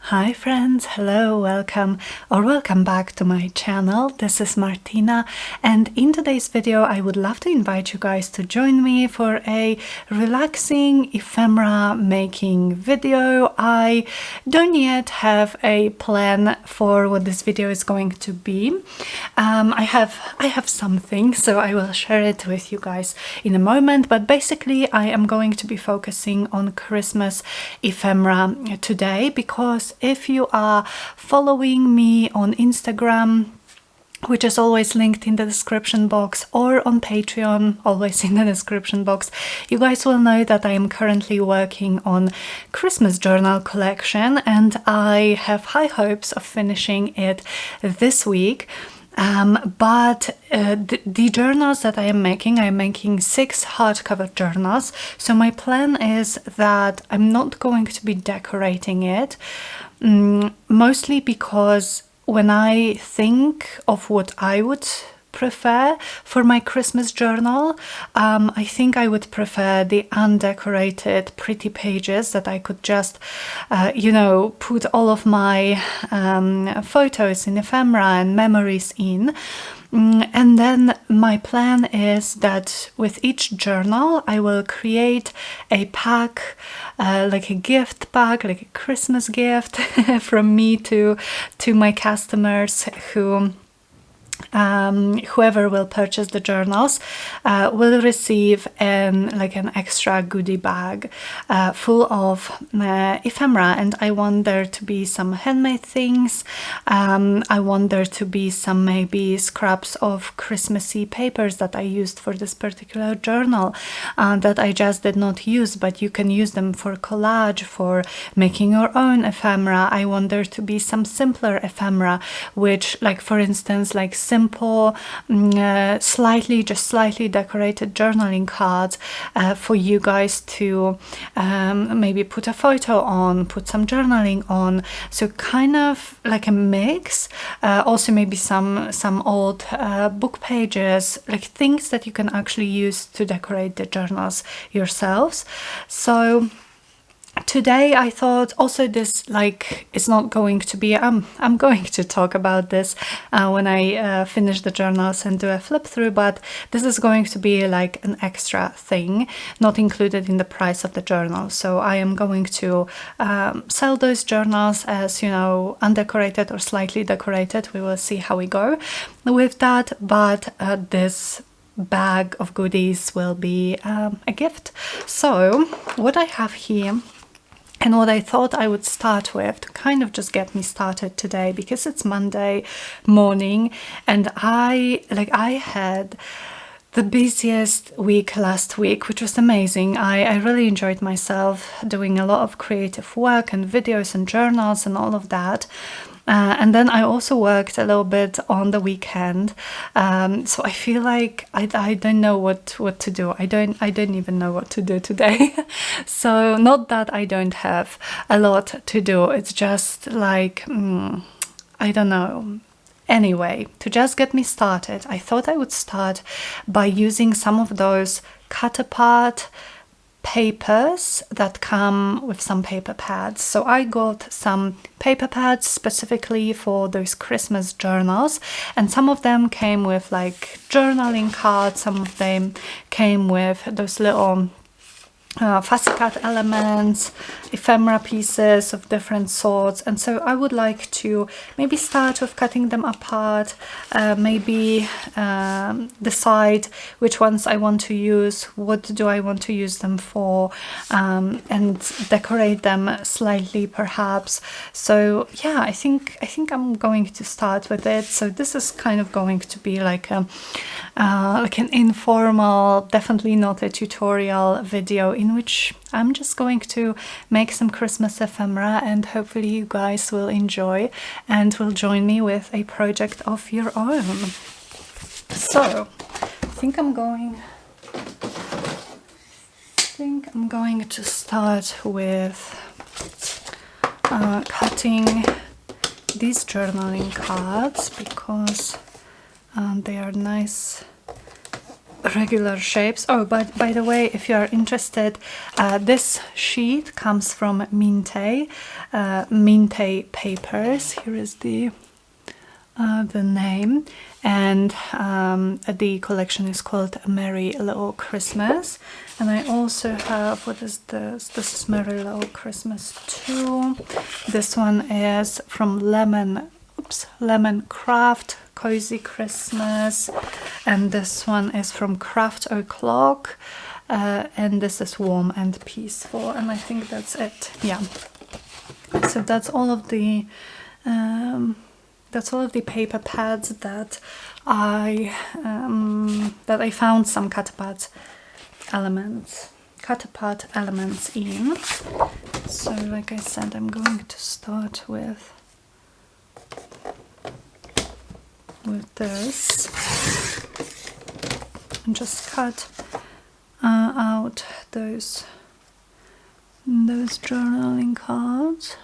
Hi friends, hello, welcome back to my channel. This is Martyna, and in today's video I would love to invite you guys to join me for a relaxing ephemera making video. I don't yet have a plan for what this video is going to be. I have something, so I will share it with you guys in a moment, but basically I am going to be focusing on Christmas ephemera today, because if you are following me on Instagram, which is always linked in the description box, or on Patreon, always in the description box, you guys will know that I am currently working on Christmas journal collection, and I have high hopes of finishing it this week. But the journals that I'm making 6 hardcover journals. So my plan is that I'm not going to be decorating it, mostly because when I think of what I would prefer for my Christmas journal, I think I would prefer the undecorated pretty pages that I could just put all of my photos in ephemera and memories in. And then my plan is that with each journal I will create a pack, like a gift pack, like a Christmas gift from me to my customers whoever will purchase the journals will receive an extra goodie bag full of ephemera. And I want there to be some handmade things. I want there to be some maybe scraps of Christmassy papers that I used for this particular journal that I just did not use, but you can use them for collage, for making your own ephemera. I want there to be some simpler ephemera, which, like, for instance, like simple, slightly decorated journaling cards for you guys to maybe put a photo on, put some journaling on. So kind of like a mix. Also maybe some old book pages, like things that you can actually use to decorate the journals yourselves. So today I thought also this, it's not going to be, I'm going to talk about this when I finish the journals and do a flip through, but this is going to be like an extra thing, not included in the price of the journal. So I am going to sell those journals as, undecorated or slightly decorated. We will see how we go with that, but this bag of goodies will be a gift. So what I have here, and what I thought I would start with to kind of just get me started today, because it's Monday morning and I had the busiest week last week, which was amazing. I really enjoyed myself doing a lot of creative work and videos and journals and all of that. And then I also worked a little bit on the weekend, so I feel like I don't know what to do. I don't even know what to do today. So not that I don't have a lot to do, it's just like I don't know. Anyway, to just get me started, I thought I would start by using some of those cut apart papers that come with some paper pads. So I got some paper pads specifically for those Christmas journals, and some of them came with like journaling cards, some of them came with those little fussy cut elements, ephemera pieces of different sorts. And so I would like to maybe start with cutting them apart, maybe decide which ones I want to use, what do I want to use them for, and decorate them slightly perhaps. So yeah, I think I'm going to start with it. So this is kind of going to be like an informal, definitely not a tutorial video, in which I'm just going to make some Christmas ephemera, and hopefully you guys will enjoy and will join me with a project of your own. So I think I'm going to start with cutting these journaling cards, because they are nice regular shapes. Oh, but by the way, if you are interested, this sheet comes from Minte Papers. Here is the name, and the collection is called Merry Little Christmas. And I also have, what is this? This is Merry Little Christmas too. This one is from Lemon Craft Cozy Christmas, and this one is from Craft O'Clock, and this is Warm and Peaceful, and I think that's it. Yeah, so that's all of the paper pads that I found some cut apart elements in. So like I said, I'm going to start with this and just cut out those journaling cards.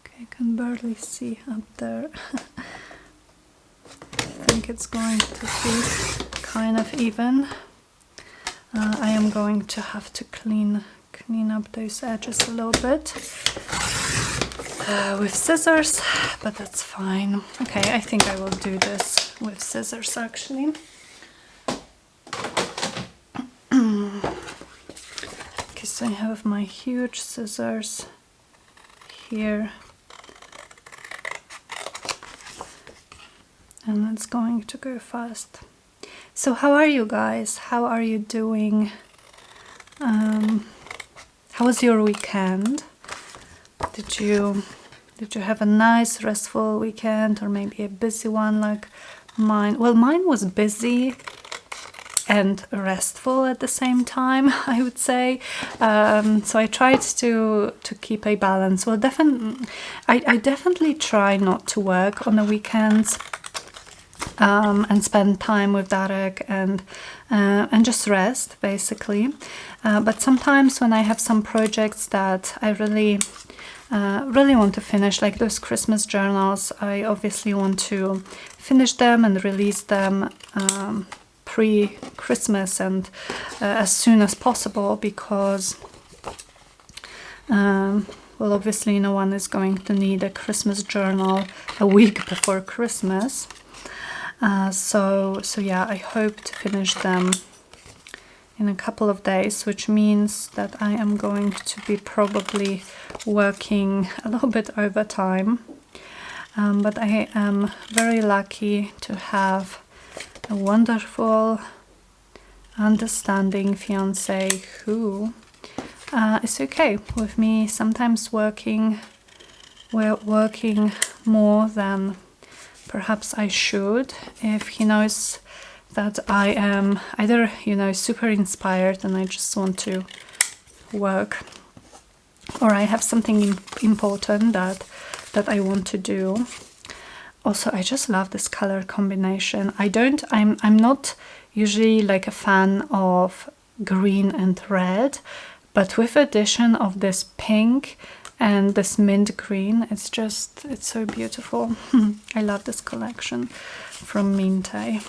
Okay, I can barely see up there. I think it's going to be kind of even. I am going to have to clean up those edges a little bit with scissors, but that's fine. Okay, I think I will do this with scissors actually. Okay, so I have my huge scissors here, and it's going to go fast. So how are you guys? How are you doing? How was your weekend? Did you have a nice restful weekend, or maybe a busy one like mine? Well, mine was busy and restful at the same time, I would say. So I tried to keep a balance. Well, I definitely try not to work on the weekends, and spend time with Darek and just rest basically. But sometimes when I have some projects that I really want to finish, like those Christmas journals, I obviously want to finish them and release them pre-Christmas and as soon as possible, because well, obviously no one is going to need a Christmas journal a week before Christmas. So yeah, I hope to finish them in a couple of days, which means that I am going to be probably working a little bit overtime. But I am very lucky to have a wonderful, understanding fiance who is okay with me sometimes working more than perhaps I should, if he knows that I am either, super inspired and I just want to work, or I have something important that I want to do. Also, I just love this color combination. I'm not usually like a fan of green and red, but with addition of this pink and this mint green, it's so beautiful. I love this collection from Minte.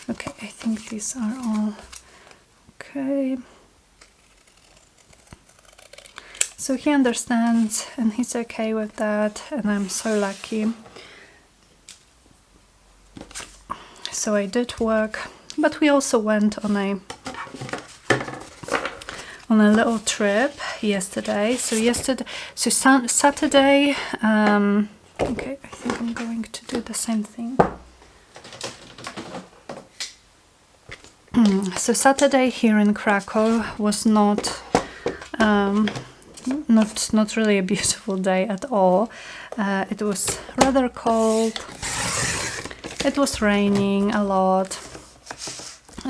Okay, I think these are all okay. So he understands and he's okay with that, and I'm so lucky. So I did work, but we also went on a little trip yesterday. So Saturday, okay, I think I'm going to do the same thing. So Saturday here in Krakow was not really a beautiful day at all. It was rather cold. It was raining a lot,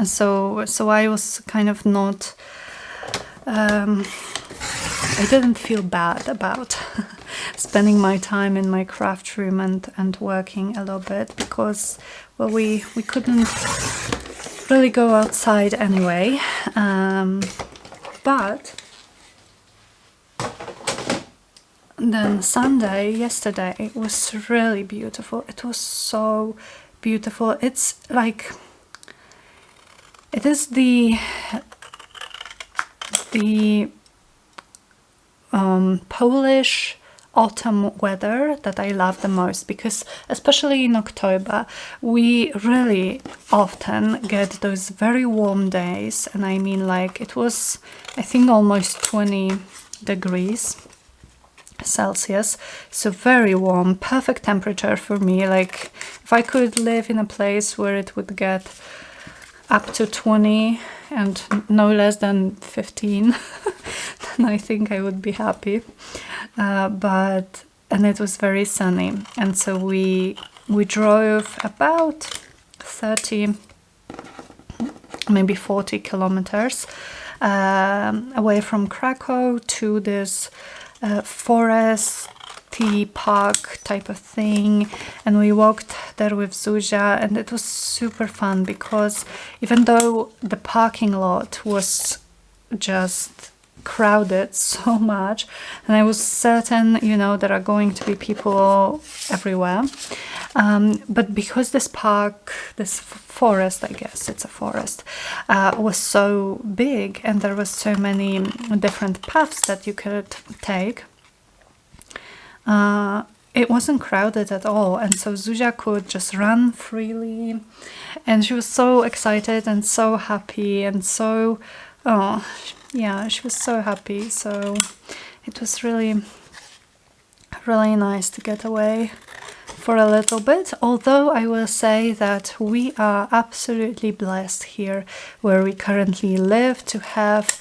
so I was kind of not. I didn't feel bad about spending my time in my craft room and working a little bit, because, well, we couldn't really go outside anyway. But then yesterday, it was really beautiful. It was so beautiful. It's like, It is the Polish autumn weather that I love the most, because especially in October we really often get those very warm days, and I mean, like, it was, I think, almost 20 degrees Celsius, so very warm, perfect temperature for me. Like, if I could live in a place where it would get up to 20 and no less than 15, then I think I would be happy. And it was very sunny, and so we drove about 30, maybe 40 kilometers away from Krakow to this foresty park type of thing, and we walked there with Zuzia, and it was super fun, because even though the parking lot was just crowded so much, and I was certain, you know, there are going to be people everywhere, but because this park, this forest, I guess it's a forest, was so big, and there was so many different paths that you could take, it wasn't crowded at all, and so Zuzia could just run freely, and she was so excited and so happy, and so, oh yeah, she was so happy. So it was really nice to get away for a little bit, although I will say that we are absolutely blessed here where we currently live to have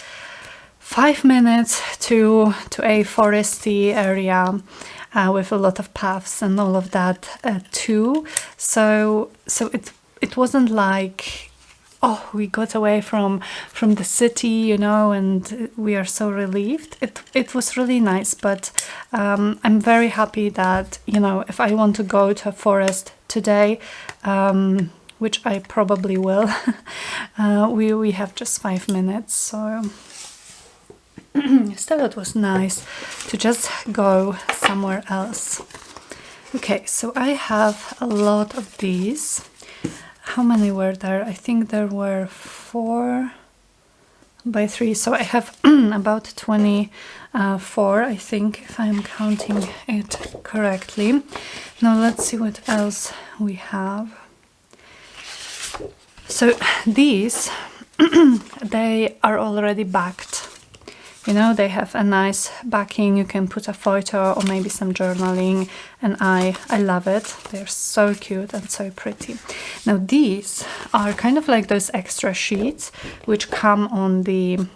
5 minutes to a foresty area with a lot of paths and all of that too. So it wasn't like, oh, we got away from the city, you know, and we are so relieved. It was really nice, but I'm very happy that, you know, if I want to go to a forest today, which I probably will, we have just 5 minutes, so still it was nice to just go somewhere else. Okay, so I have a lot of these. How many were there? I think there were 4 by 3, so I have about 24, I think, if I'm counting it correctly. Now let's see what else we have. So these they are already backed. You know, they have a nice backing. You can put a photo or maybe some journaling, and I love it. They're so cute and so pretty. Now these are kind of like those extra sheets which come on the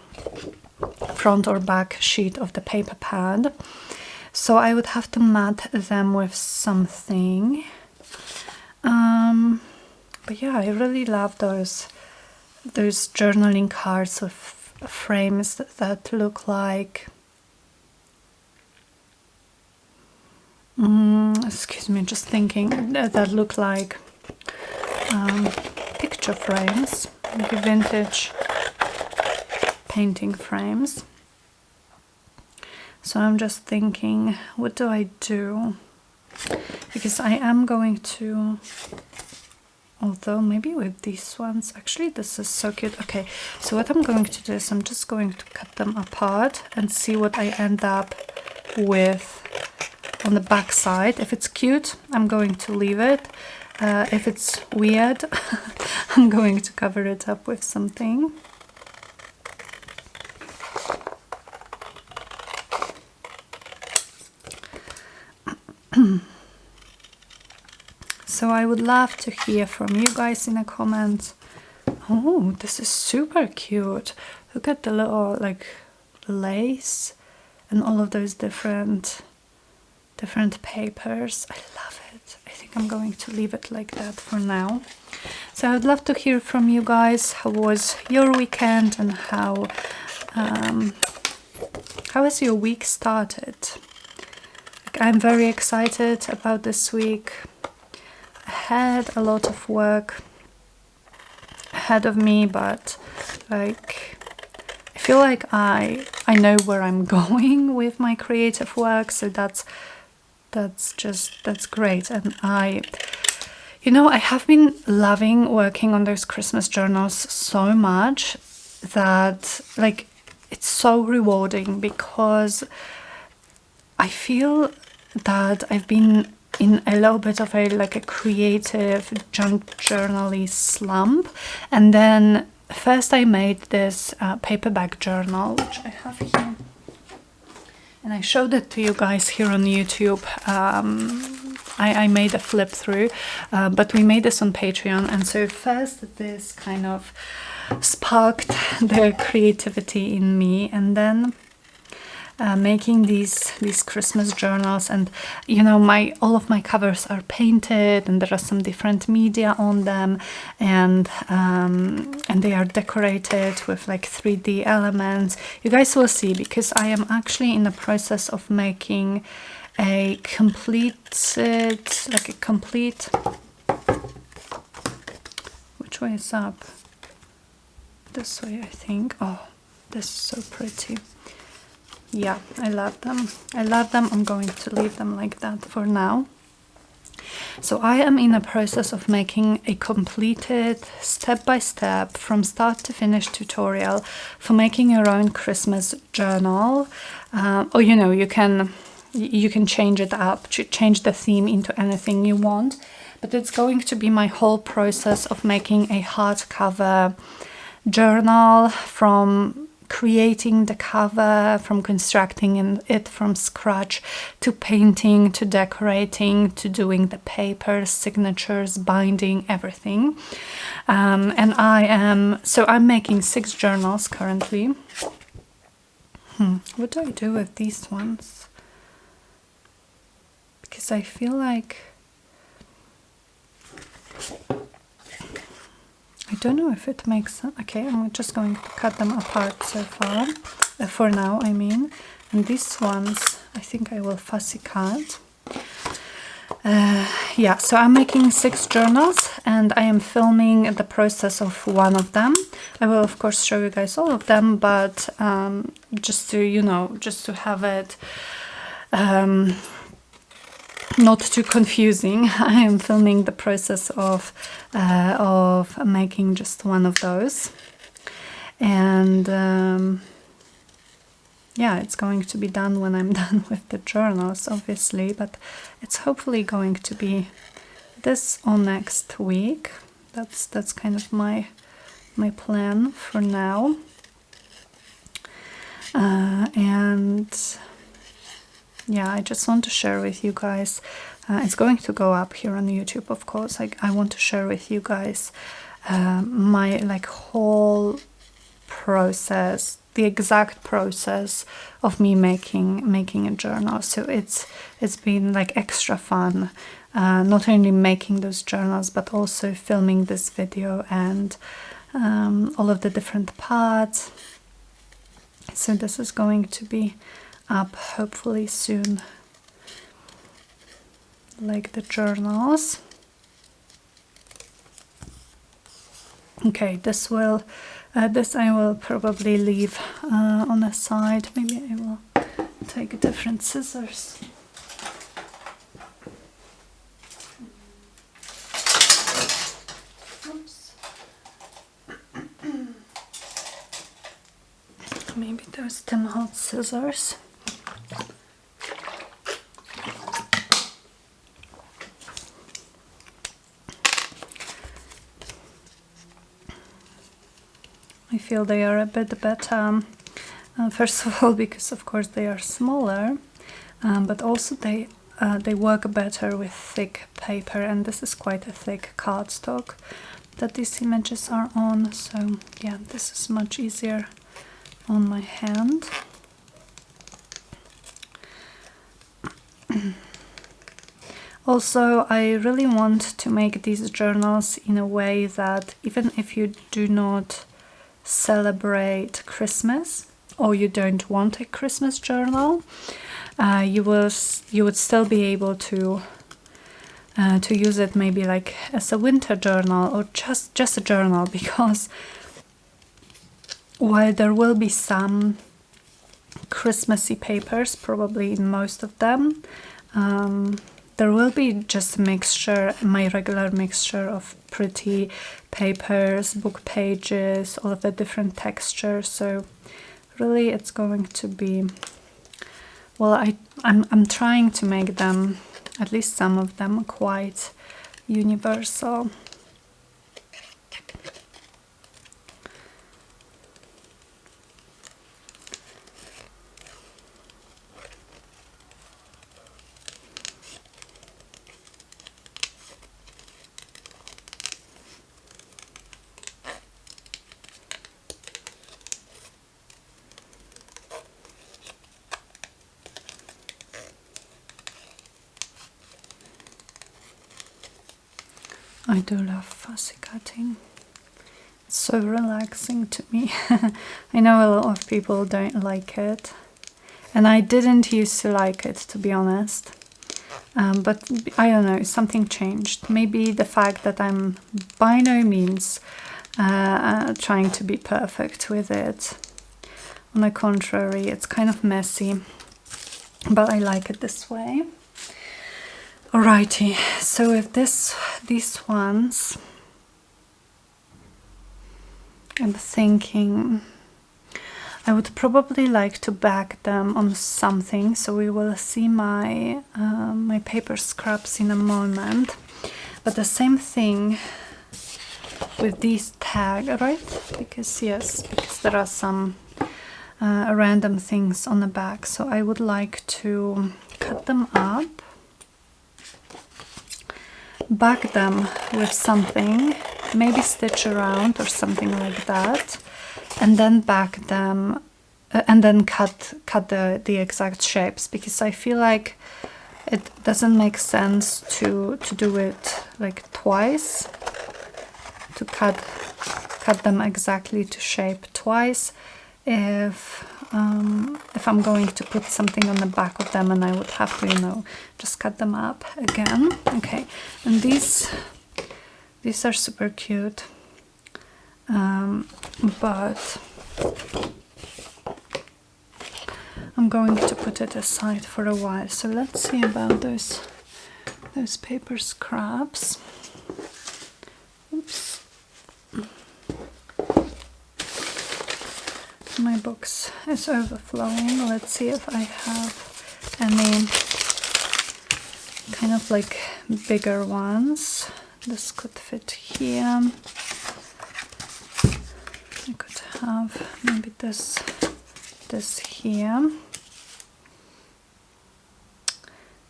front or back sheet of the paper pad. So I would have to mat them with something. But yeah, I really love those journaling cards with frames that look like, excuse me, just thinking, that look like picture frames, like vintage painting frames. So I'm just thinking, what do I do? Because I am going to, although maybe with these ones, actually this is so cute. Okay, so what I'm going to do is I'm just going to cut them apart and see what I end up with on the back side. If it's cute, I'm going to leave it. If it's weird, I'm going to cover it up with something. So I would love to hear from you guys in the comments. Oh, this is super cute. Look at the little, like, lace and all of those different papers. I love it. I think I'm going to leave it like that for now. So I'd love to hear from you guys. How was your weekend, and how has your week started? Like, I'm very excited about this week. I had a lot of work ahead of me, but like, I feel like I know where I'm going with my creative work, so that's great. And You know, I have been loving working on those Christmas journals so much that, like, it's so rewarding because I feel that I've been in a little bit of a creative junk journal-y slump, and then first I made this paperback journal, which I have here, and I showed it to you guys here on YouTube. I made a flip through, but we made this on Patreon, and so first this kind of sparked the creativity in me, and then making these Christmas journals. And you know, all of my covers are painted, and there are some different media on them, and they are decorated with like 3D elements. You guys will see, because I am actually in the process of making a complete, which way is up? This way, I think. Oh, this is so pretty. Yeah, I love them. I love them. I'm going to leave them like that for now. So I am in the process of making a completed step-by-step from start to finish tutorial for making your own Christmas journal. Or you know, you can change it up, change the theme into anything you want, but it's going to be my whole process of making a hardcover journal, from creating the cover, from constructing it from scratch, to painting, to decorating, to doing the papers, signatures, binding, everything. And I'm making 6 journals currently. What do I do with these ones? Because I feel like I don't know if it makes sense. Okay, I'm just going to cut them apart so far, for now, I mean. And these ones, I think I will fussy cut. Yeah, so I'm making 6 journals, and I am filming the process of one of them. I will, of course, show you guys all of them, but just to, you know, just to have it not too confusing, I am filming the process of making just one of those, and yeah, it's going to be done when I'm done with the journals, obviously, but it's hopefully going to be this or next week. That's kind of my plan for now, and yeah, I just want to share with you guys, it's going to go up here on YouTube, of course. I want to share with you guys my whole process, the exact process of me making a journal. So it's been like extra fun, not only making those journals, but also filming this video and all of the different parts. So this is going to be up hopefully soon, like the journals. Okay, this I will probably leave on the side. Maybe I will take different scissors. Oops. Maybe those Tim Holtz scissors. I feel they are a bit better, first of all because of course they are smaller, but also they work better with thick paper, and this is quite a thick cardstock that these images are on, so yeah, this is much easier on my hand. Also, I really want to make these journals in a way that even if you do not celebrate Christmas, or you don't want a Christmas journal, you would still be able to use it maybe like as a winter journal, or just a journal, because while there will be some Christmassy papers probably in most of them, there will be just a mixture, my regular mixture of pretty papers, book pages, all of the different textures. So really it's going to be, well, I'm trying to make them, at least some of them, quite universal. I do love fussy cutting. It's so relaxing to me. I know a lot of people don't like it, and I didn't used to like it, to be honest. But I don't know, something changed. Maybe the fact that I'm by no means trying to be perfect with it. On the contrary, it's kind of messy, but I like it this way. Alrighty, so with these ones, I'm thinking I would probably like to back them on something, so we will see my my paper scraps in a moment. But the same thing with these tags, right? Because yes, because there are some random things on the back, so I would like to cut them up, back them with something, maybe stitch around or something like that, and then back them and then cut the exact shapes, because I feel like it doesn't make sense to do it like twice, to cut them exactly to shape twice, if I'm going to put something on the back of them, and I would have to, you know, just cut them up again. Okay, and these are super cute, but I'm going to put it aside for a while. So let's see about those paper scraps. Oops. My box is overflowing. Let's see if I have any kind of like bigger ones. This could fit here. I could have maybe this here.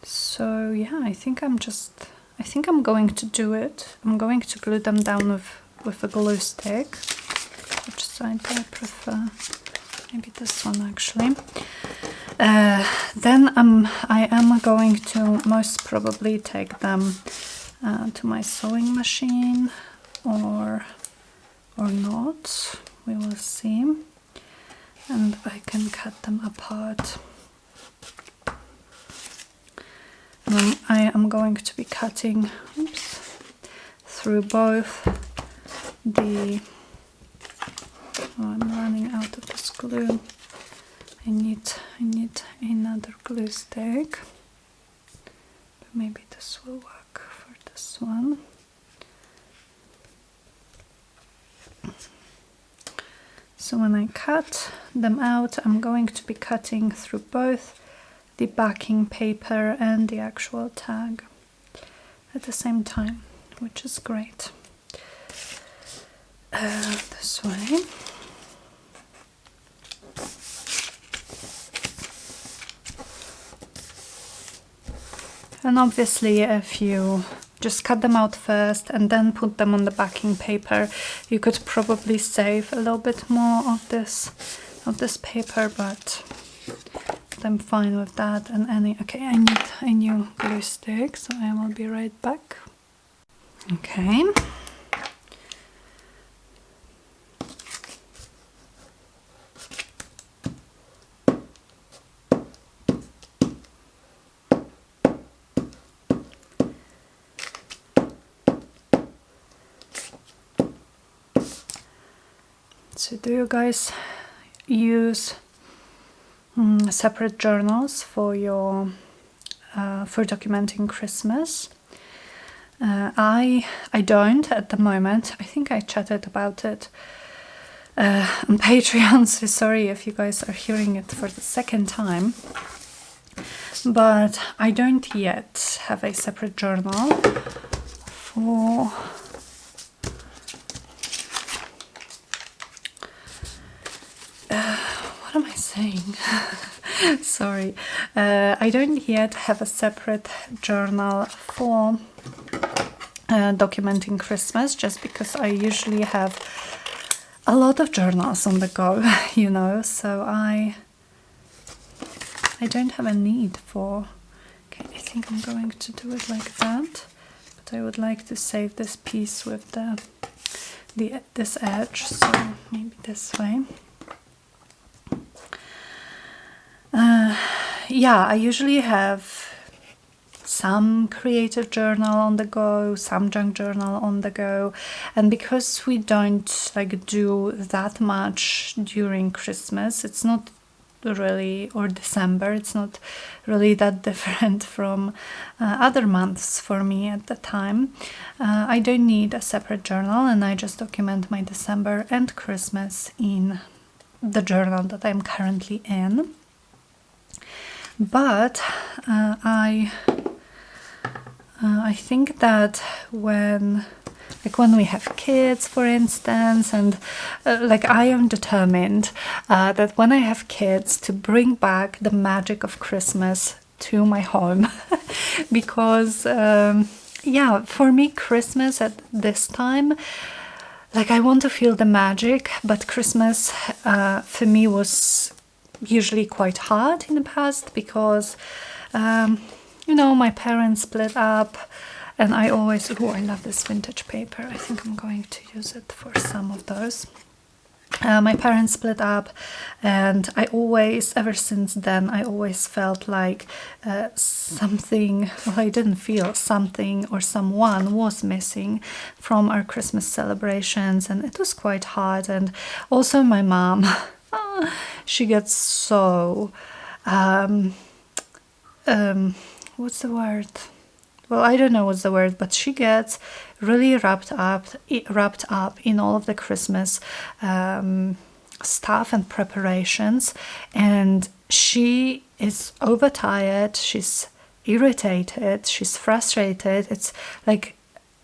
So yeah, I think I'm going to do it. I'm going to glue them down with a glue stick. Which side do I prefer? Maybe this one actually. Then I am going to most probably take them to my sewing machine, or not. We will see. And I can cut them apart. I am going to be cutting, through both the. Oh, I'm running out of this glue. I need another glue stick. But maybe this will work for this one. So when I cut them out, I'm going to be cutting through both the backing paper and the actual tag at the same time, which is great. This way. And obviously, if you just cut them out first and then put them on the backing paper, you could probably save a little bit more of this paper, but I'm fine with that. And okay, I need a new glue stick, so I will be right back. Okay. So do you guys use separate journals for your for documenting Christmas. I don't at the moment. I think I chatted about it on Patreon, so sorry if you guys are hearing it for the second time. But I don't yet have a separate journal for what am I saying? Sorry. I don't yet have a separate journal for documenting Christmas, just because I usually have a lot of journals on the go, you know, so I don't have a need for... Okay, I think I'm going to do it like that, but I would like to save this piece with this edge, so maybe this way. Yeah, I usually have some creative journal on the go, some junk journal on the go, and because we don't like do that much during Christmas, it's not really, or December, it's not really that different from other months for me at the time. I don't need a separate journal, and I just document my December and Christmas in the journal that I'm currently in. But I think that when we have kids, for instance, and like I am determined that when I have kids, to bring back the magic of Christmas to my home, because yeah, for me Christmas at this time, like I want to feel the magic, but Christmas for me was usually quite hard in the past because you know, my parents split up, and I always... Oh, I love this vintage paper. I think I'm going to use it for some of those. My parents split up, and I always, ever since then, I always felt like something... Well, I didn't feel something or someone was missing from our Christmas celebrations, and it was quite hard. And also my mom, she gets so... what's the word? Well, I don't know what's the word, but she gets really wrapped up in all of the Christmas stuff and preparations, and she is overtired, she's irritated, she's frustrated. It's like,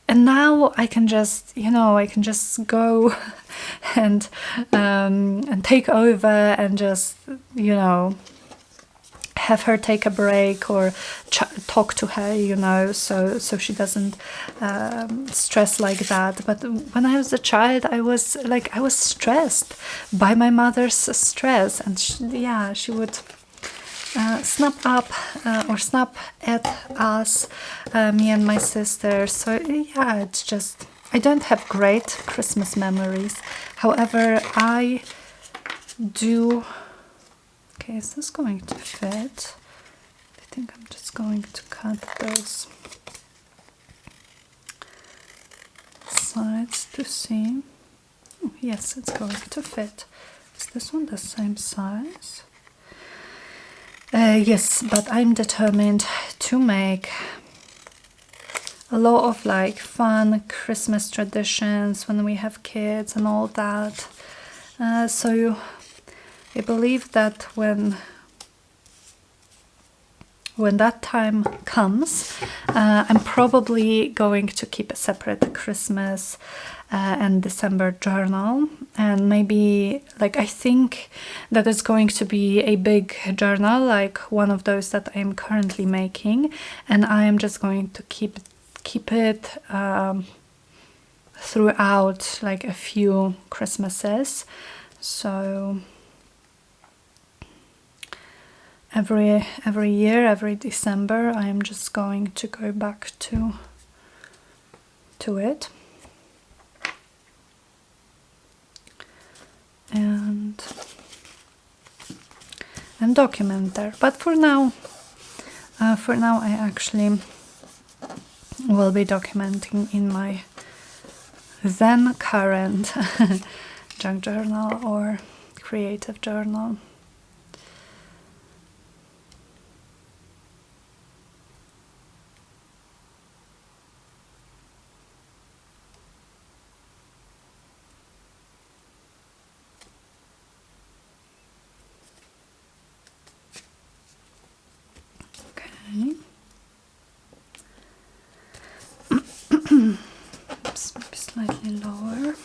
and now I can just, you know, I can just go and take over and just, you know, have her take a break or talk to her, you know, so she doesn't stress like that. But when I was a child, I was stressed by my mother's stress, and she would snap at us, me and my sister. So yeah, it's just, I don't have great Christmas memories. However, I do... Okay, is this going to fit? I think I'm just going to cut those sides to see. Oh, yes, it's going to fit. Is this one the same size? Yes, but I'm determined to make a lot of like fun Christmas traditions when we have kids and all that. So I believe that when that time comes, I'm probably going to keep a separate Christmas and December journal, and maybe, like, I think that it's going to be a big journal, like one of those that I'm currently making, and I am just going to keep it throughout like a few Christmases. So every year, every December, I am just going to go back to it and document there. But for now I actually will be documenting in my then current junk journal or creative journal. Oops, maybe slightly lower.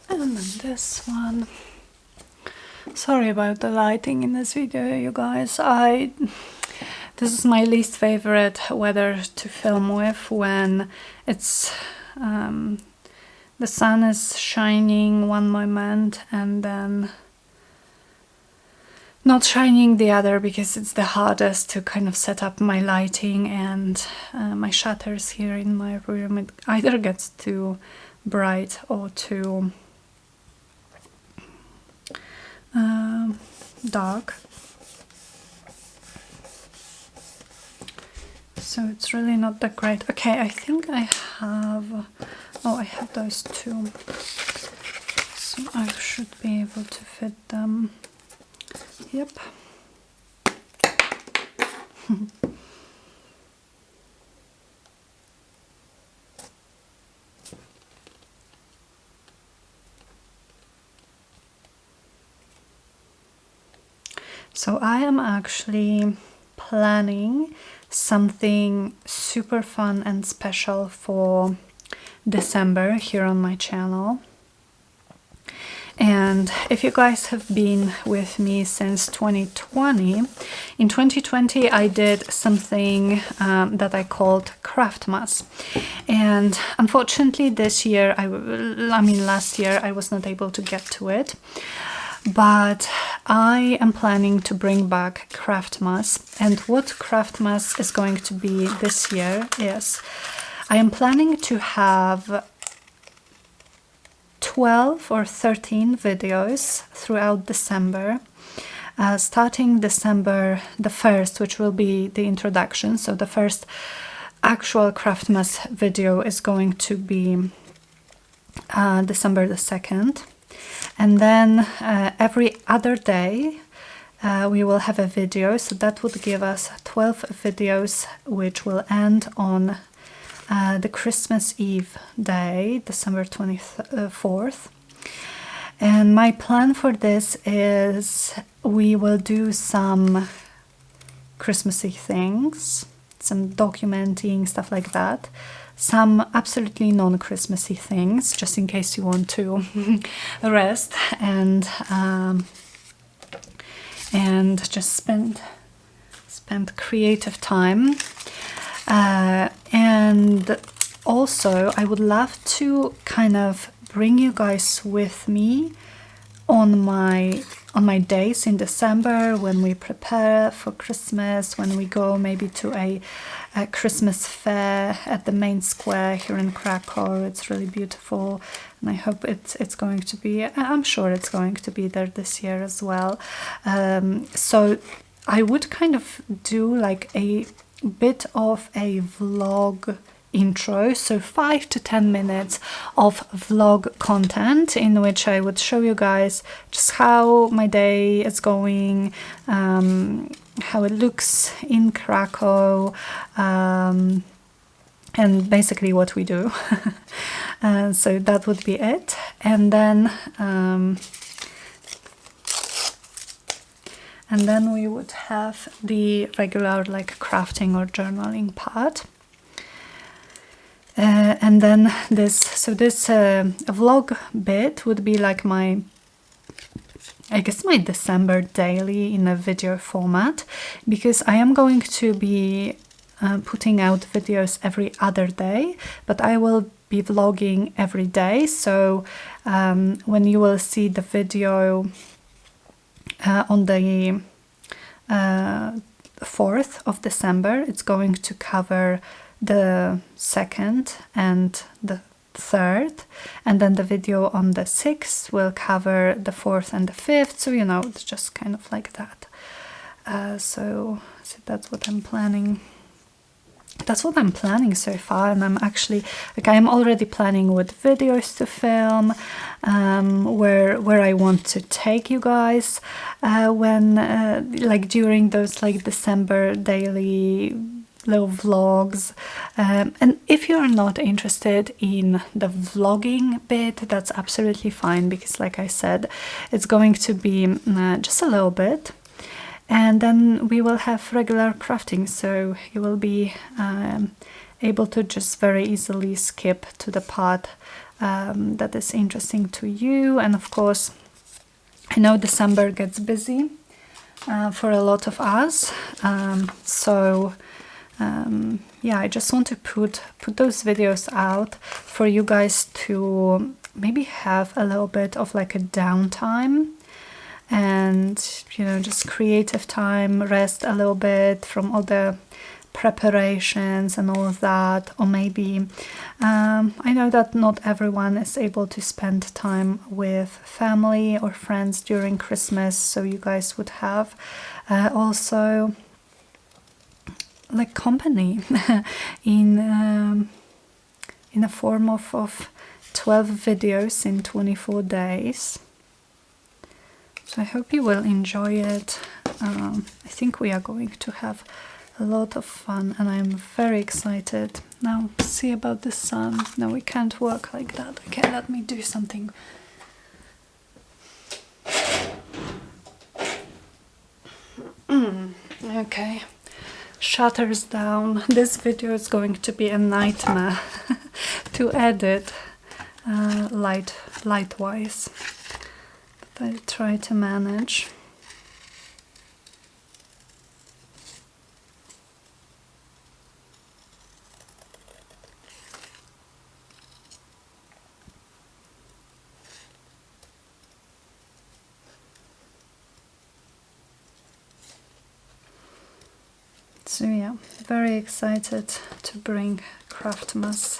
And then this one. Sorry about the lighting in this video, you guys. This is my least favorite weather to film with, when it's the sun is shining one moment and then not shining the other, because it's the hardest to kind of set up my lighting and my shutters here in my room. It either gets too bright or too dark. So it's really not that great. Okay, I think I have... Oh, I have those two. So I should be able to fit them. Yep. So I am actually planning something super fun and special for December here on my channel. And if you guys have been with me since 2020, in 2020 I did something that I called Craftmas. And unfortunately this year, last year, I was not able to get to it. But I am planning to bring back Craftmas, and what Craftmas is going to be this year is I am planning to have 12 or 13 videos throughout December, starting December the 1st, which will be the introduction. So the first actual Craftmas video is going to be December the 2nd. And then every other day we will have a video, so that would give us 12 videos, which will end on the Christmas Eve day, December 24th. And my plan for this is we will do some Christmassy things, some documenting, stuff like that. Some absolutely non-Christmassy things, just in case you want to rest and just spend creative time. And also, I would love to kind of bring you guys with me on my days in December, when we prepare for Christmas, when we go maybe to a Christmas fair at the main square here in Krakow. It's really beautiful, and I hope it's going to be, I'm sure it's going to be there this year as well. So I would kind of do like a bit of a vlog intro, so 5 to 10 minutes of vlog content in which I would show you guys just how my day is going, how it looks in Krakow, and basically what we do. So that would be it. And then we would have the regular like crafting or journaling part. And then this vlog bit would be like my December daily in a video format, because I am going to be putting out videos every other day, but I will be vlogging every day. So when you will see the video on the 4th of December, it's going to cover the 2nd and the 3rd, and then the video on the 6th will cover the 4th and the 5th, so you know, it's just kind of like that. So that's what I'm planning. That's what I'm planning so far, and I'm actually I'm already planning what videos to film, where I want to take you guys when during those December daily little vlogs, and if you're not interested in the vlogging bit, that's absolutely fine, because like I said, it's going to be just a little bit, and then we will have regular crafting, so you will be able to just very easily skip to the part that is interesting to you. And of course, I know December gets busy for a lot of us, so yeah, I just want to put those videos out for you guys to maybe have a little bit of like a downtime, and you know, just creative time, rest a little bit from all the preparations and all of that. Or maybe I know that not everyone is able to spend time with family or friends during Christmas, so you guys would have also like company in a form of 12 videos in 24 days. So I hope you will enjoy it. I think we are going to have a lot of fun, and I'm very excited. Now, see about the sun. No, we can't work like that. Okay, let me do something. Okay, shutters down. This video is going to be a nightmare to edit light-wise, but I'll try to manage. So yeah, very excited to bring Craftmas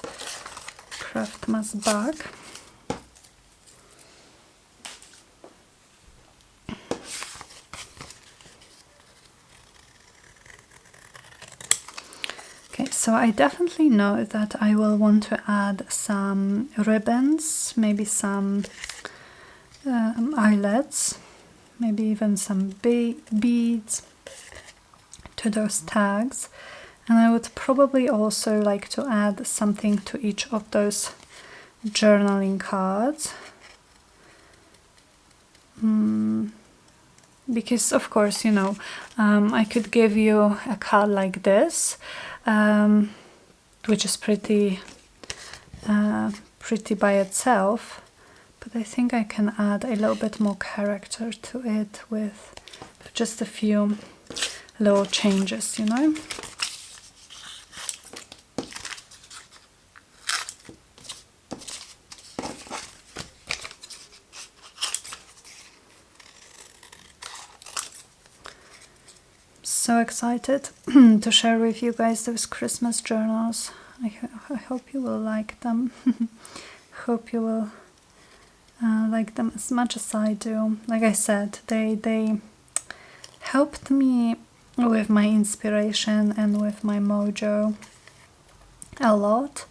back. Okay, so I definitely know that I will want to add some ribbons, maybe some eyelets, maybe even some beads to those tags, and I would probably also like to add something to each of those journaling cards, because of course, you know, I could give you a card like this, which is pretty by itself, but I think I can add a little bit more character to it with just a few little changes, you know. So excited to share with you guys those Christmas journals. I hope you will like them. Hope you will like them as much as I do. Like I said, they helped me with my inspiration and with my mojo a lot,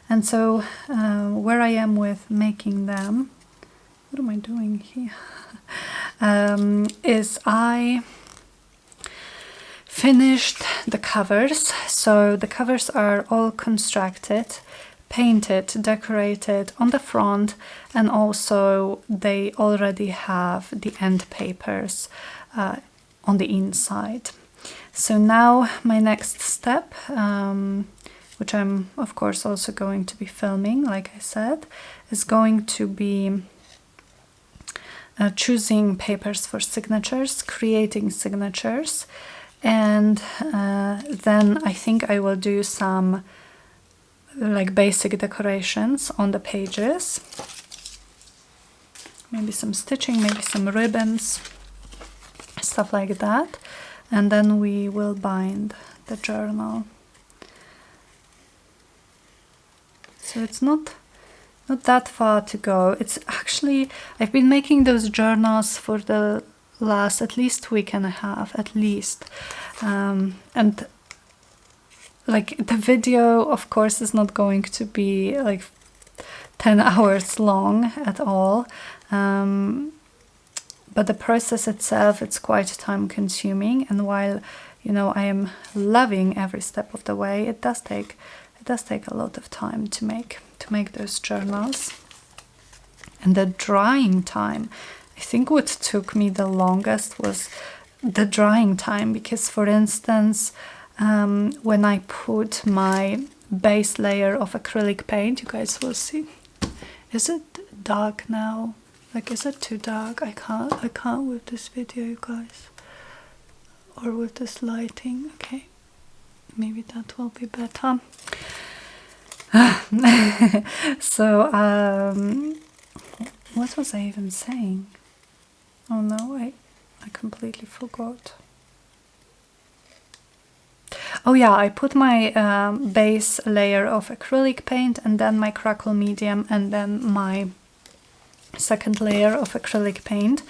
and so where I am with making them, what am I doing here, is I finished the covers. So the covers are all constructed, painted, decorated on the front, and also they already have the end papers on the inside. So now my next step, which I'm of course also going to be filming, like I said, is going to be choosing papers for signatures, creating signatures, and then I think I will do some like basic decorations on the pages, maybe some stitching, maybe some ribbons, stuff like that, and then we will bind the journal. So it's not that far to go. It's actually, I've been making those journals for the last at least week and a half, at least, and like the video of course is not going to be like 10 hours long at all, but the process itself, it's quite time consuming, and while you know, I am loving every step of the way. It does take a lot of time to make those journals. And the drying time, I think what took me the longest was the drying time, because for instance, when I put my base layer of acrylic paint, you guys will see, is it dark now? Like, is it too dark? I can't with this video, you guys, or with this lighting. Okay, maybe that will be better. So what was I even saying? Oh no, I completely forgot. Oh yeah, I put my base layer of acrylic paint, and then my crackle medium, and then my second layer of acrylic paint.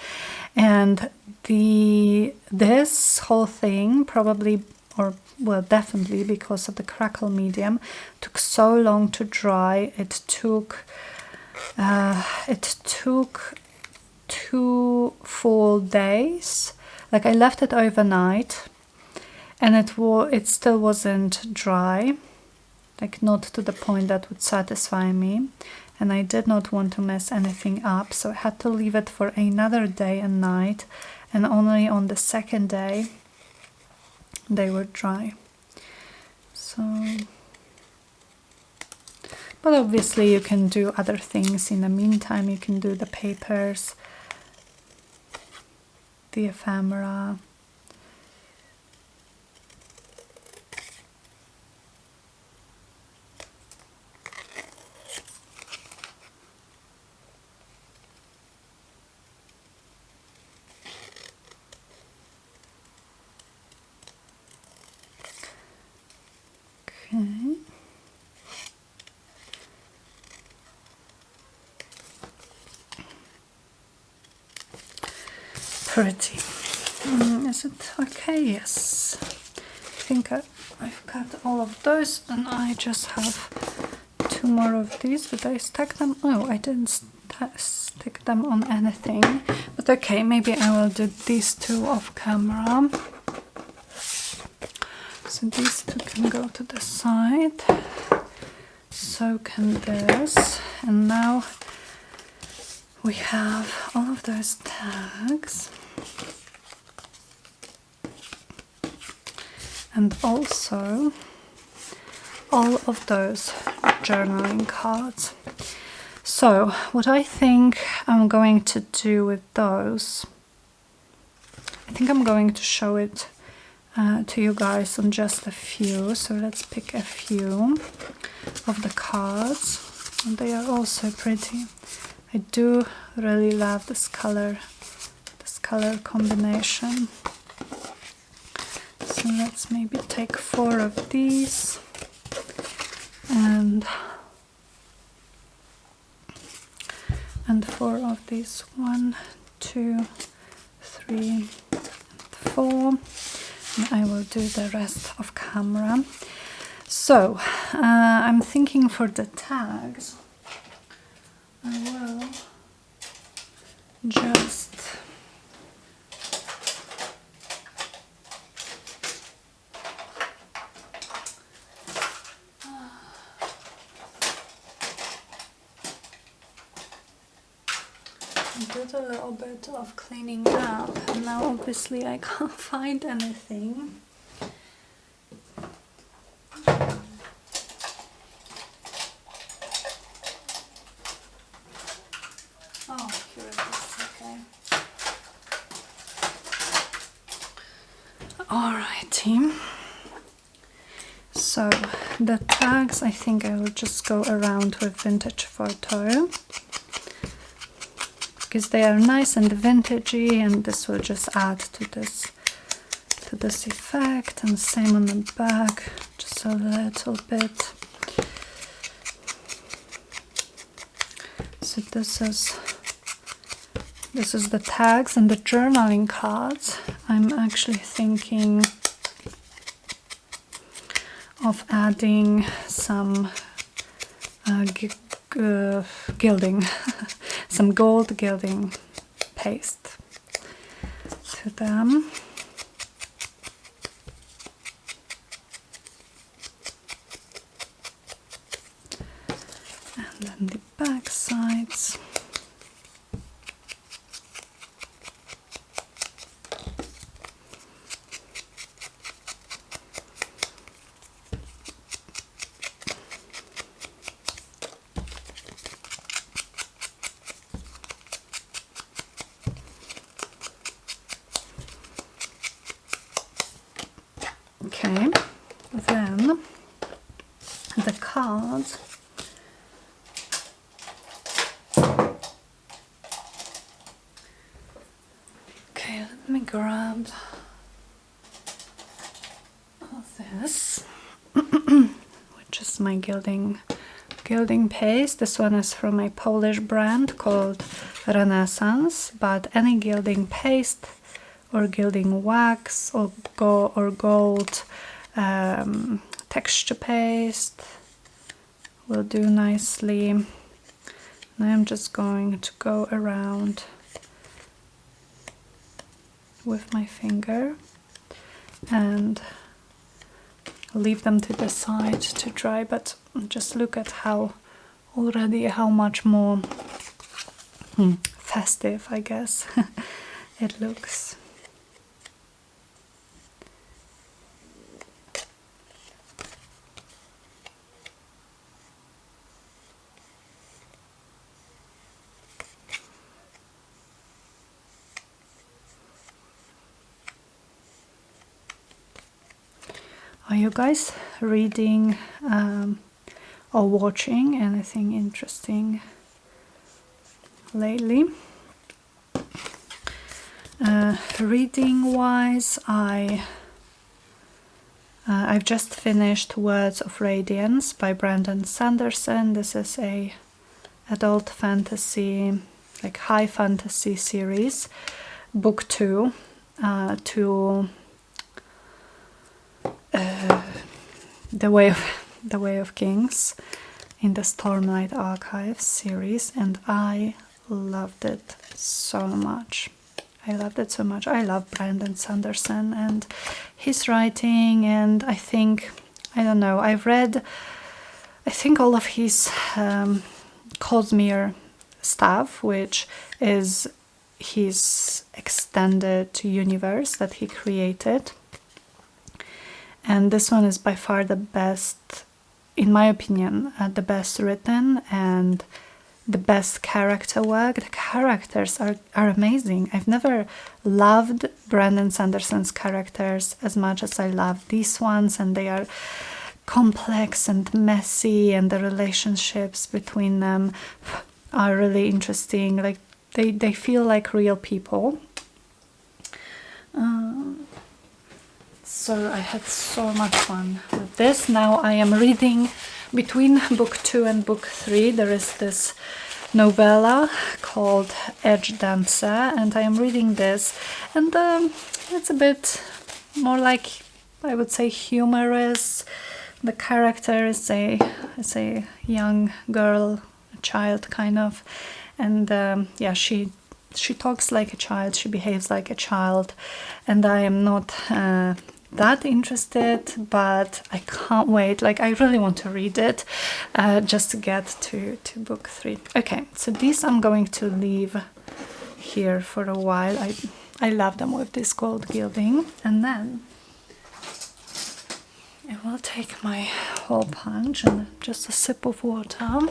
And this whole thing probably, or well, definitely because of the crackle medium, took so long to dry. It took 2 full days. Like, I left it overnight, and it still wasn't dry, like not to the point that would satisfy me, and I did not want to mess anything up, so I had to leave it for another day and night, and only on the second day they were dry. So, but obviously you can do other things in the meantime. You can do the papers, the ephemera. Okay. Pretty. Is it okay? Yes. I think I've cut all of those, and I just have 2 more of these. Did I stack them? Oh, I didn't stick them on anything. But okay, maybe I will do these 2 off camera. So these 2 can go to the side. So can this. And now we have all of those tags. And also all of those journaling cards. So what I think I'm going to do with those, I think I'm going to show it to you guys on just a few. So let's pick a few of the cards, and they are also pretty. I do really love this color combination. So let's maybe take 4 of these, and 4 of these. 1, 2, 3, 4. And I will do the rest of camera. So I'm thinking for the tags, I will just did a little bit of cleaning up, and now obviously I can't find anything. Oh, here it is. Okay. Alrighty. So the tags, I think I will just go around with vintage photo, because they are nice and vintagey, and this will just add to this effect. And same on the back, just a little bit. So this is the tags. And the journaling cards, I'm actually thinking of adding some gilding, some gold gilding paste to them. Okay, then the cards. Okay, let me grab this, which is my gilding paste. This one is from a Polish brand called Renaissance, but any gilding paste or gilding wax or gold texture paste will do nicely. And I'm just going to go around with my finger and leave them to the side to dry, but just look at how much more festive, I guess, it looks. Are you guys reading or watching anything interesting lately? Reading wise, I've just finished Words of Radiance by Brandon Sanderson. This is a adult fantasy, like high fantasy series, book 2 to The Way of Kings in the Stormlight Archives series, and I loved it so much. I love Brandon Sanderson and his writing, and I don't know, I think all of his Cosmere stuff, which is his extended universe that he created. And this one is by far the best, in my opinion, the best written and the best character work. The characters are amazing. I've never loved Brandon Sanderson's characters as much as I love these ones, and they are complex and messy, and the relationships between them are really interesting. Like they feel like real people. So I had so much fun with this. Now I am reading between book 2 and book 3. There is this novella called Edge Dancer, and I am reading this, and it's a bit more like, I would say, humorous. The character is a young girl, a child kind of, and yeah, she talks like a child, she behaves like a child, and I am not that interested, but I can't wait. Like, I really want to read it just to get to book 3. Okay, so these I'm going to leave here for a while. I love them with this gold gilding, and then I will take my hole punch and just a sip of water.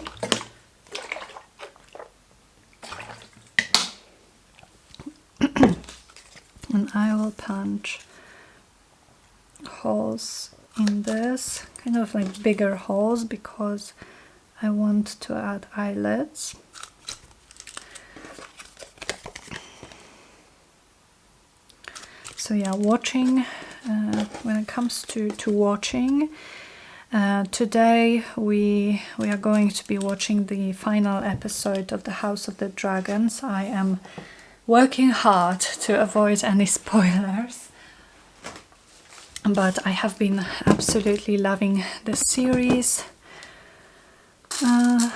And I will punch holes in this, kind of like bigger holes, because I want to add eyelets. So yeah, watching, when it comes to watching, today we are going to be watching the final episode of the House of the Dragons. I am working hard to avoid any spoilers, but I have been absolutely loving the series, and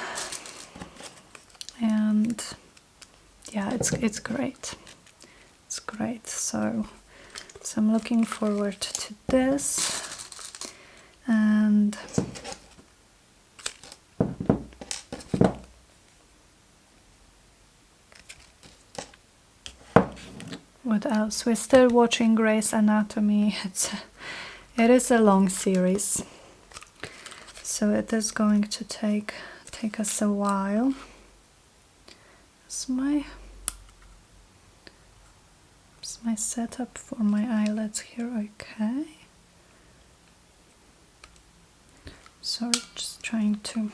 yeah, it's great. It's great. So I'm looking forward to this, and what else? We're still watching Grey's Anatomy. It is a long series, so it is going to take us a while. Is my setup for my eyelids here okay? So just trying to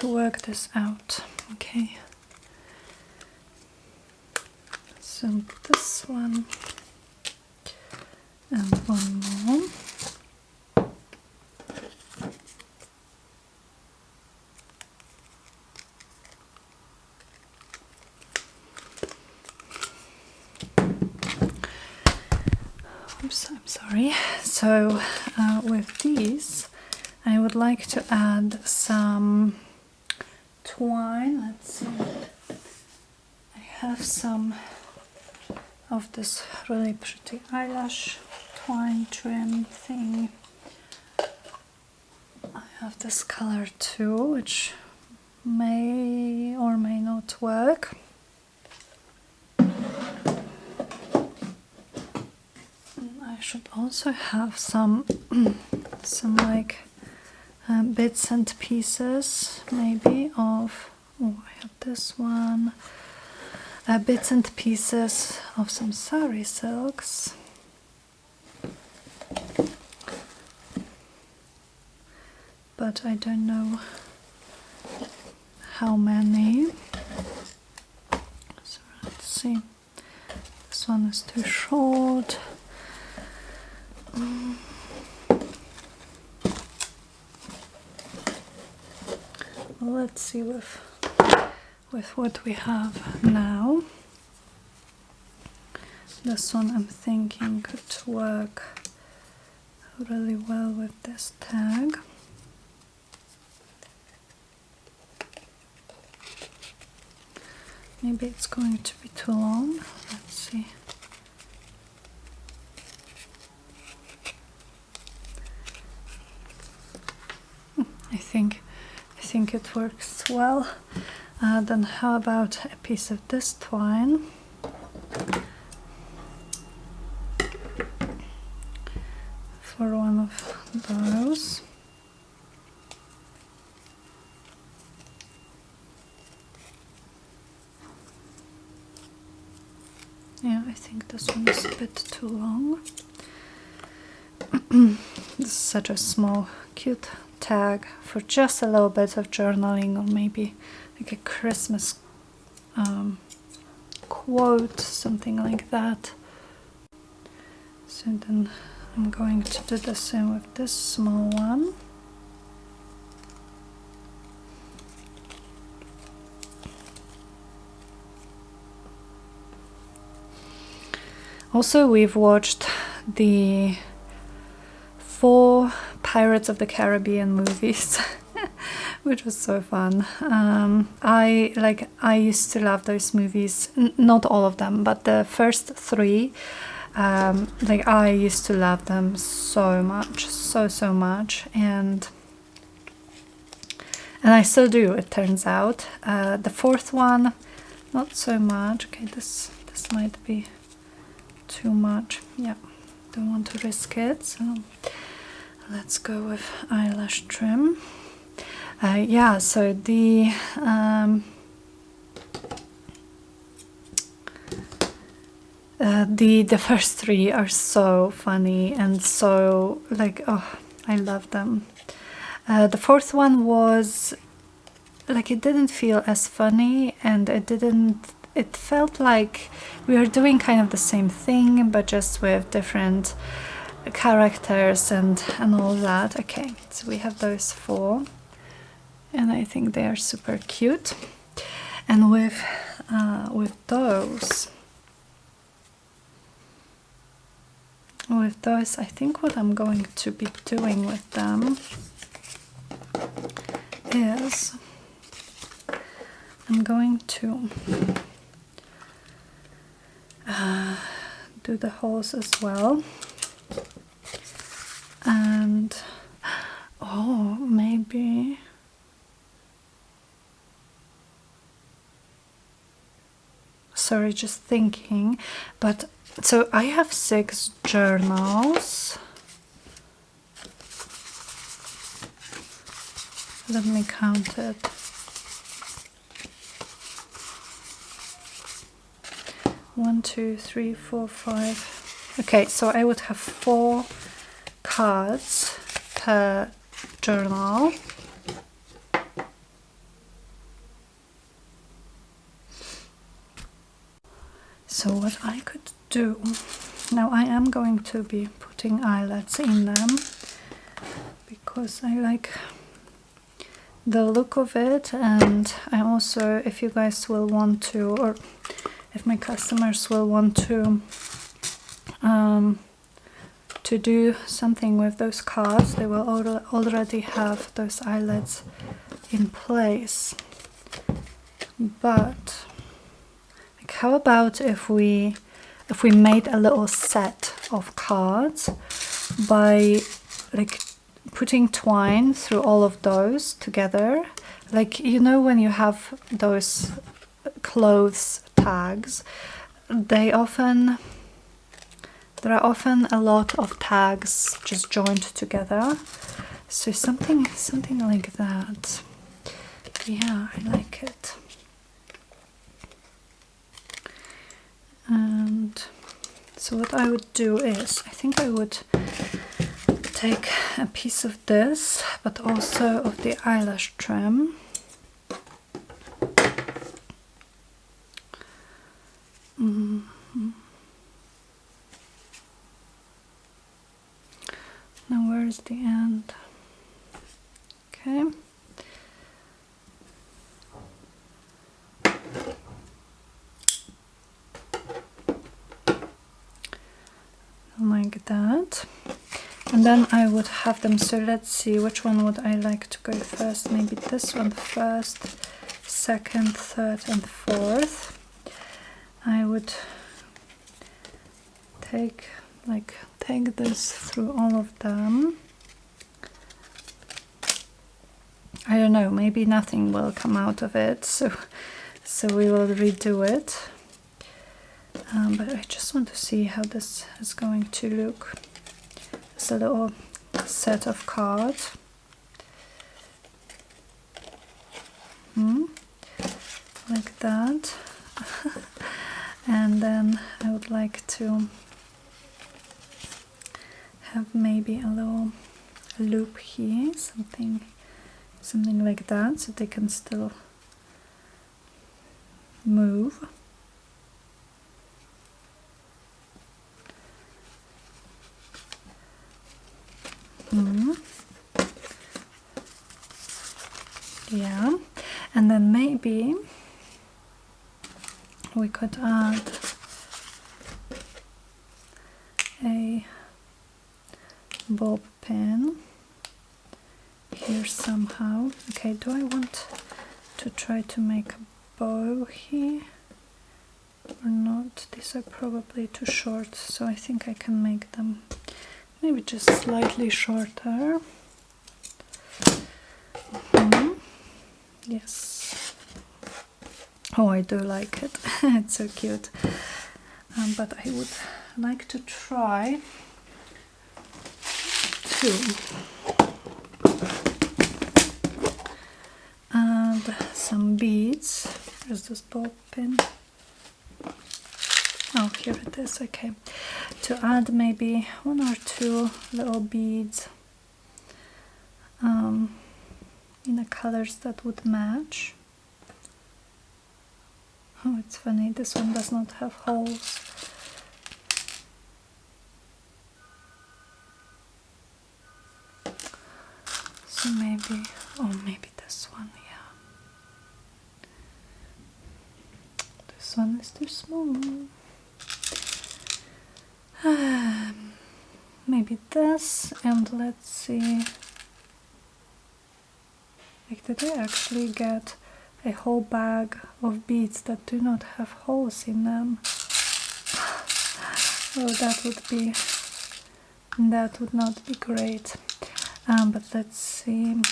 work this out. Okay. So this one and one more. Oops, I'm sorry. So with these, I would like to add some twine. Let's see. I have some of this really pretty eyelash twine trim thing. I have this color too, which may or may not work. I should also have some like bits and pieces maybe of, oh, I have this one, bits and pieces of some sari silks. But I don't know how many. So let's see. This one is too short. Well, let's see with what we have now. This one I'm thinking could work really well with this tag. Maybe it's going to be too long. Let's see. I think it works well. Then how about a piece of this twine? For one of those. Yeah, I think this one is a bit too long. This is such a small, cute tag for just a little bit of journaling, or maybe like a Christmas quote, something like that. So then I'm going to do the same with this small one. Also, we've watched the 4 Pirates of the Caribbean movies, which was so fun. I used to love those movies, not all of them, but the first 3. I used to love them so much, so much, and I still do. It turns out the 4th one, not so much. Okay, this might be too much. Yeah, don't want to risk it. So let's go with eyelash trim. Yeah, so the first 3 are so funny and so like, oh, I love them. The 4th one was like, it didn't feel as funny, and it felt like we were doing kind of the same thing, but just with different characters and all that. Okay, so we have those 4, and I think they are super cute. And with those, I think what I'm going to be doing with them is I'm going to do the holes as well, and oh, maybe sorry, just thinking, but so I have 6 journals. Let me count it. 1, 2, 3, 4, 5. Okay, so I would have 4 cards journal. So what I could do, now I am going to be putting eyelets in them because I like the look of it, and I also, if you guys will want to, or if my customers will want to do something with those cards, they will already have those eyelets in place. But like, how about if we made a little set of cards by like putting twine through all of those together, like, you know, when you have those clothes tags, there are often a lot of tags just joined together, so something like that. Yeah, I like it. And so what I would do is, I think I would take a piece of this, but also of the eyelash trim. Now where's the end? Okay. Like that. And then I would have them, so let's see, which one would I like to go first? Maybe this one first, second, third and fourth. I would take this through all of them. I don't know, maybe nothing will come out of it, so we will redo it. But I just want to see how this is going to look. It's a little set of cards. Like that. And then I would like to have maybe a little loop here, something like that, so they can still move. Yeah, and then maybe we could add a bob pin here somehow. Okay, do I want to try to make a bow here or not? These are probably too short, so I think I can make them maybe just slightly shorter. Yes. Oh, I do like it. It's so cute. But I would like to try to add some beads. Where's this bob pin? Oh, here it is. Okay. To add maybe 1 or 2 little beads in the colors that would match. Oh, it's funny, this one does not have holes. So maybe, oh, maybe this one, yeah. This one is too small. Maybe this, and let's see. Like, did I actually get a whole bag of beads that do not have holes in them? Oh, that would not be great. But let's see.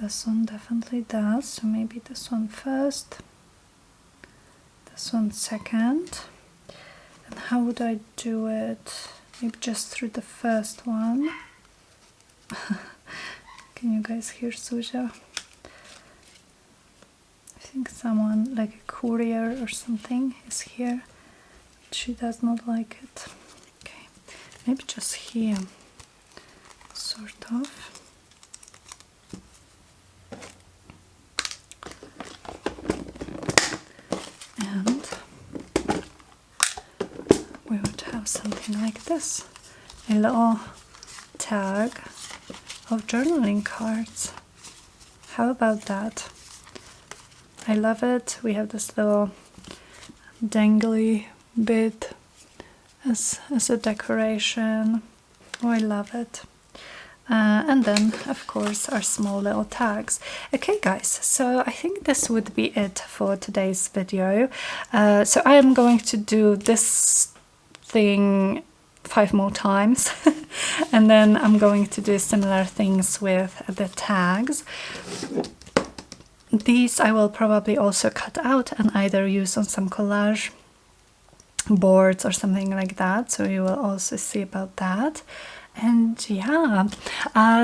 This one definitely does, so maybe this one first, this one second. And how would I do it? Maybe just through the first one. Can you guys hear Suja? I think someone, like a courier or something, is here. She does not like it. Okay, maybe just here, sort of. And we would have something like this, a little tag of journaling cards. How about that? I love it. We have this little dangly bit as a decoration. Oh, I love it. And then, of course, our small little tags. Okay, guys, so I think this would be it for today's video. So I am going to do this thing 5 more times and then I'm going to do similar things with the tags. These I will probably also cut out and either use on some collage boards or something like that, so you will also see about that. And yeah,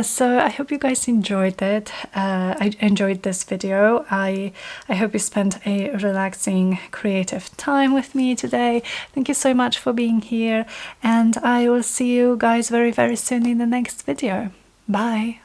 so I hope you guys enjoyed it. I enjoyed this video. I hope you spent a relaxing, creative time with me today. Thank you so much for being here, and I will see you guys very, very soon in the next video. Bye!